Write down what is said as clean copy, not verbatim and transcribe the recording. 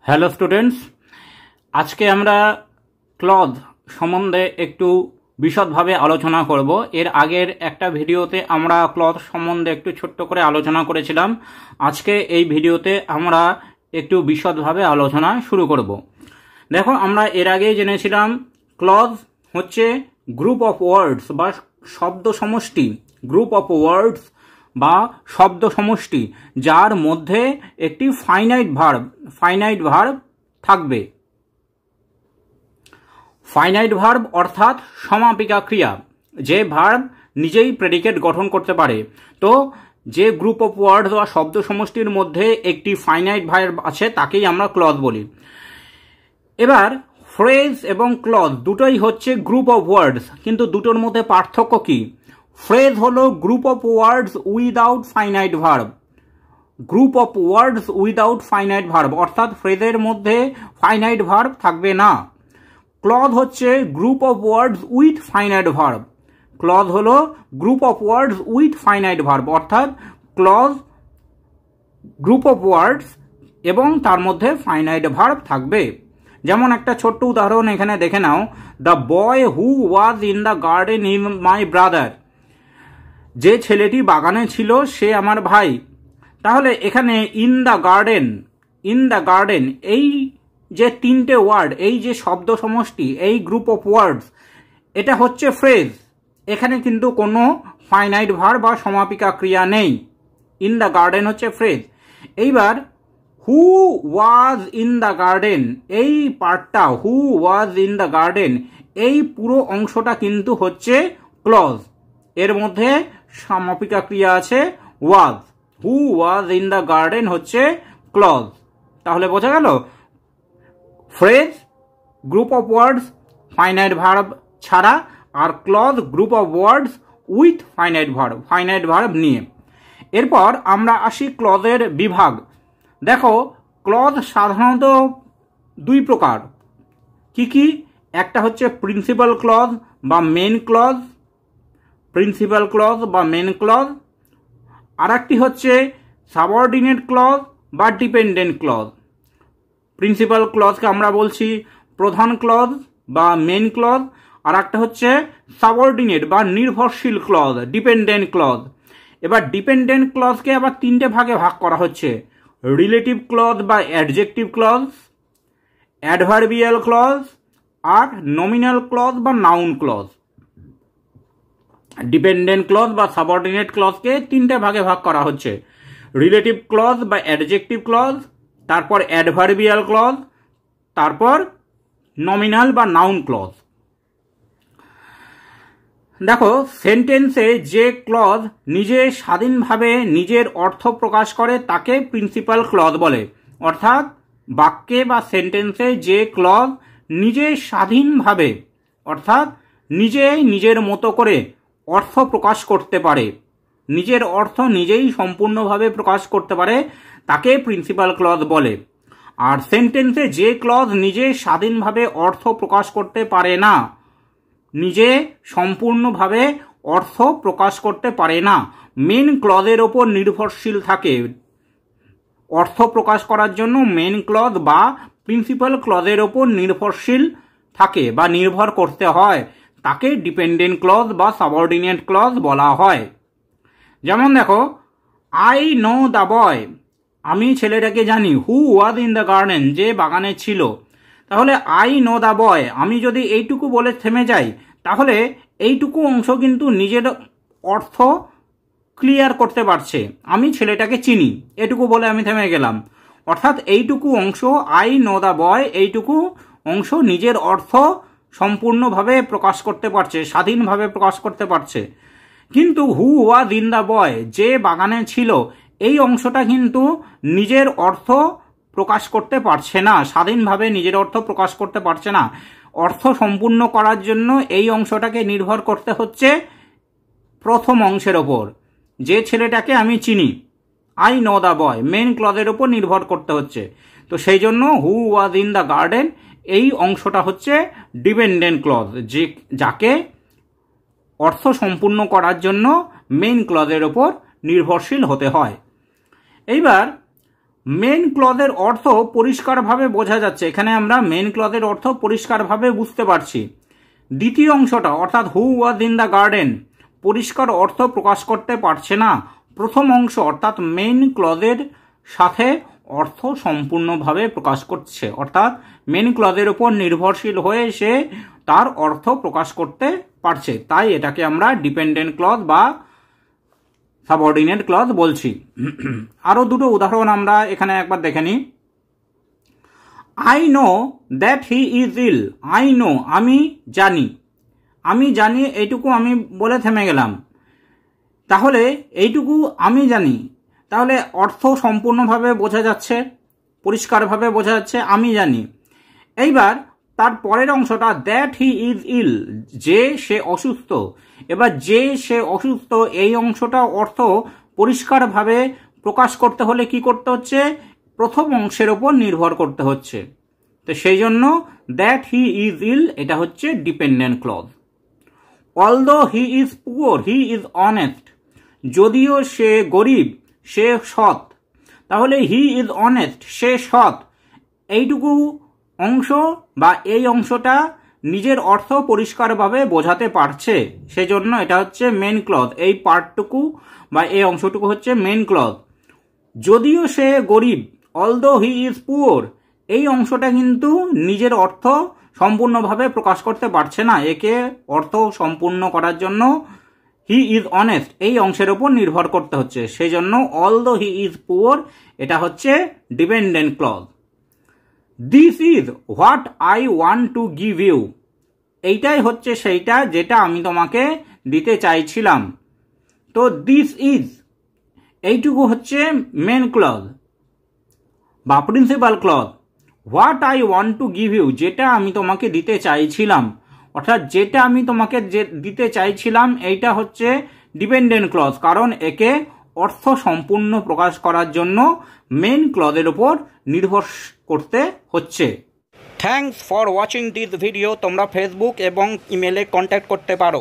Hello students, আজকে আমরা cloth সম্বন্ধে একটু বিশদভাবে আলোচনা করব। এর আগের একটা ভিডিওতে আমরা ক্লথ সম্বন্ধে একটু ছোট্ট করে আলোচনা করেছিলাম। আজকে এই ভিডিওতে আমরা একটু বিশদভাবে আলোচনা শুরু করব। দেখো, আমরা এর আগে জেনেছিলাম ক্লথ হচ্ছে গ্রুপ অফ ওয়ার্ডস বা শব্দ সমষ্টি, গ্রুপ অফ ওয়ার্ডস বা শব্দ সমষ্টি, যার মধ্যে একটি ফাইনাইট ভার্ব থাকবে। ফাইনাইট ভার্ব অর্থাৎ সমাপিকা ক্রিয়া, যে ভার্ব নিজেই প্রেডিকেট গঠন করতে পারে। তো যে গ্রুপ অফ ওয়ার্ডস বা শব্দ সমষ্টির মধ্যে একটি ফাইনাইট ভার্ব আছে তাকেই আমরা ক্লথ বলি। এবার ফ্রেজ এবং ক্লথ দুটোই হচ্ছে গ্রুপ অফ ওয়ার্ডস, কিন্তু দুটোর মধ্যে পার্থক্য কি? ফ্রেজ হলো group of words without finite verb, group of words without finite verb, অর্থাৎ ফ্রেজের মধ্যে ফাইনাইট ভার্ব থাকবে না। ক্লথ হচ্ছে group of words with finite verb, clause হলো group of words with finite verb, অর্থাৎ ক্লথ গ্রুপ অফ ওয়ার্ডস এবং তার মধ্যে ফাইনাইট ভার্ব থাকবে। যেমন একটা ছোট্ট উদাহরণ এখানে দেখে নাও, the boy who was in the garden is my brother, যে ছেলেটি বাগানে ছিল সে আমার ভাই। তাহলে এখানে ইন দ্য গার্ডেন এই যে তিনটে ওয়ার্ড, এই যে শব্দ সমষ্টি, এই গ্রুপ অফ ওয়ার্ডস, এটা হচ্ছে ফ্রেজ। এখানে কিন্তু কোনো ফাইনাইট ভার্ব বা সমাপিকা ক্রিয়া নেই। ইন দ্য গার্ডেন হচ্ছে ফ্রেজ। এইবার হু ওয়াজ ইন দ্য গার্ডেন, এই পার্টটা হু ওয়াজ ইন দ্য গার্ডেন, এই পুরো অংশটা কিন্তু হচ্ছে ক্লজ। এর মধ্যে সমাপিকা ক্রিয়া আছে was. Who was in the garden হচ্ছে ক্লজ। তাহলে বোঝা গেল, phrase group of words finite verb ছাড়া, আর clause group of words with finite verb নিয়ে। এরপর আমরা আসি ক্লজের বিভাগ। দেখো, ক্লজ সাধারণত দুই প্রকার। কি কি? একটা হচ্ছে প্রিন্সিপাল ক্লজ বা মেন ক্লজ, প্রিন্সিপাল ক্লজ বা মেন ক্লজ। আর একটি হচ্ছে সাবঅর্ডিনেট ক্লজ বা ডিপেন্ডেন্ট ক্লজ। প্রিন্সিপাল ক্লজকে আমরা বলছি প্রধান ক্লজ বা মেন ক্লজ, আর একটা হচ্ছে সাবঅর্ডিনেট বা নির্ভরশীল ক্লজ, ডিপেন্ডেন্ট ক্লজ। এবার ডিপেন্ডেন্ট ক্লজকে আবার তিনটে ভাগে ভাগ করা হচ্ছে: রিলেটিভ ক্লজ বা অ্যাডজেক্টিভ ক্লজ, অ্যাডভার্বিয়াল ক্লজ, আর নমিনাল ক্লজ বা নাউন ক্লজ। ডিপেন্ডেন্ট ক্লজ বা সাবঅর্ডিনেট ক্লজকে তিনটে ভাগে ভাগ করা হচ্ছে: রিলেটিভ ক্লজ বা অ্যাডজেক্টিভ ক্লজ, তারপর অ্যাডভার্বিয়াল ক্লজ, তারপর নমিনাল বা নাউন ক্লজ। দেখো, সেন্টেন্সে যে ক্লজ নিজে স্বাধীনভাবে নিজের অর্থ প্রকাশ করে তাকে প্রিন্সিপাল ক্লজ বলে। অর্থাৎ বাক্যে বা সেন্টেন্সে যে ক্লজ নিজে স্বাধীনভাবে, অর্থাৎ নিজেই নিজের মতো করে অর্থ প্রকাশ করতে পারে, নিজের অর্থ নিজেই সম্পূর্ণভাবে প্রকাশ করতে পারে, তাকে প্রিন্সিপাল ক্লজ বলে। আর সেন্টেন্সে যে ক্লজ নিজে স্বাধীনভাবে অর্থ প্রকাশ করতে পারে না, নিজে সম্পূর্ণভাবে অর্থ প্রকাশ করতে পারে না, মেন ক্লজের ওপর নির্ভরশীল থাকে, অর্থ প্রকাশ করার জন্য মেন ক্লজ বা প্রিন্সিপাল ক্লজের ওপর নির্ভরশীল থাকে বা নির্ভর করতে হয়, তাকে ডিপেন্ডেন্ট ক্লজ বা সাবঅর্ডিনেট ক্লজ বলা হয়। যেমন দেখো, আই নো দ্য বয়, আমি ছেলেটাকে জানি। হু ওয়াজ ইন দ্য গার্ডেন, যে বাগানে ছিল। তাহলে আই নো দ্য বয়, আমি যদি এইটুকু বলে থেমে যাই, তাহলে এইটুকু অংশ কিন্তু নিজের অর্থ ক্লিয়ার করতে পারছে, আমি ছেলেটাকে চিনি, এটুকু বলে আমি থেমে গেলাম। অর্থাৎ এইটুকু অংশ, আই নো দ্য বয়, এইটুকু অংশ নিজের অর্থ সম্পূর্ণভাবে প্রকাশ করতে পারছে, স্বাধীনভাবে প্রকাশ করতে পারছে। কিন্তু হু ওয়াজ ইন দ্য বয়, যে বাগানে ছিল, এই অংশটা কিন্তু নিজের অর্থ প্রকাশ করতে পারছে না, স্বাধীনভাবে নিজের অর্থ প্রকাশ করতে পারছে না। অর্থ সম্পূর্ণ করার জন্য এই অংশটাকে নির্ভর করতে হচ্ছে প্রথম অংশের ওপর, যে ছেলেটাকে আমি চিনি, I know the boy, main ক্লজের ওপর নির্ভর করতে হচ্ছে। তো সেই জন্য who was in the garden, এই অংশটা হচ্ছে ডিপেন্ডেন্ট ক্লজ, যে যাকে অর্থ সম্পূর্ণ করার জন্য মেন ক্লজের ওপর নির্ভরশীল হতে হয়। এইবার মেন ক্লজের অর্থ পরিষ্কারভাবে বোঝা যাচ্ছে, এখানে আমরা মেন ক্লজের অর্থ পরিষ্কারভাবে বুঝতে পারছি। দ্বিতীয় অংশটা অর্থাৎ হু ওয়াজ ইন দ্য গার্ডেন পরিষ্কার অর্থ প্রকাশ করতে পারছে না। প্রথম অংশ অর্থাৎ মেন ক্লজের সাথে অর্থ সম্পূর্ণভাবে প্রকাশ করছে, অর্থাৎ মেন ক্লজের উপর নির্ভরশীল হয়ে সে তার অর্থ প্রকাশ করতে পারছে, তাই এটাকে আমরা ডিপেন্ডেন্ট ক্লজ বা সাবঅর্ডিনেট ক্লজ বলছি। আরও দুটো উদাহরণ আমরা এখানে একবার দেখে নিই। I know that he is ill. I know আমি জানি, আমি জানি এইটুকু আমি বলে থেমে গেলাম। তাহলে এইটুকু আমি জানি, তাহলে অর্থ সম্পূর্ণভাবে বোঝা যাচ্ছে, পরিষ্কারভাবে বোঝা যাচ্ছে আমি জানি। এইবার তার পরের অংশটা দ্যাট হি ইজ ইল, যে সে অসুস্থ। এবার যে সে অসুস্থ এই অংশটা অর্থ পরিষ্কারভাবে প্রকাশ করতে হলে কি করতে হচ্ছে, প্রথম অংশের ওপর নির্ভর করতে হচ্ছে। তো সেই জন্য দ্যাট হি ইজ ইল এটা হচ্ছে dependent clause. Although he is poor he is honest. যদিও সে গরিব সে সৎ, তাহলে হি ইজ অনেস্ট সে সৎ এইটুকু অংশ বা এই অংশটা নিজের অর্থ পরিষ্কারভাবে বোঝাতে পারছে, সেজন্য এটা হচ্ছে মেন ক্লজ। এই পার্টটুকু বা এই অংশটুকু হচ্ছে মেন ক্লজ। যদিও সে গরিব অলদো হি ইজ পুয়ার এই অংশটা কিন্তু নিজের অর্থ সম্পূর্ণভাবে প্রকাশ করতে পারছে না, একে অর্থ সম্পূর্ণ করার জন্য হি ইজ অনেস্ট এই অংশের উপর নির্ভর করতে হচ্ছে, সেই জন্য অলদো হি ইজ পুয়ার এটা হচ্ছে dependent clause. This is what I want to give you. এইটাই হচ্ছে সেইটা যেটা আমি তোমাকে দিতে চাইছিলাম। তো দিস ইজ এইটুকু হচ্ছে মেন ক্লজ বা principal clause. What I want to give you যেটা আমি তোমাকে দিতে চাইছিলাম, অর্থাৎ যেটা আমি তোমাকে দিতে চাইছিলাম এইটা হচ্ছে ডিপেন্ডেন্ট ক্লজ, কারণ একে অর্থ সম্পূর্ণ প্রকাশ করার জন্য মেন ক্লজের উপর নির্ভর করতে হচ্ছে। Thanks for watching this video. তোমরা ফেসবুক এবং ইমেলে কন্ট্যাক্ট করতে পারো।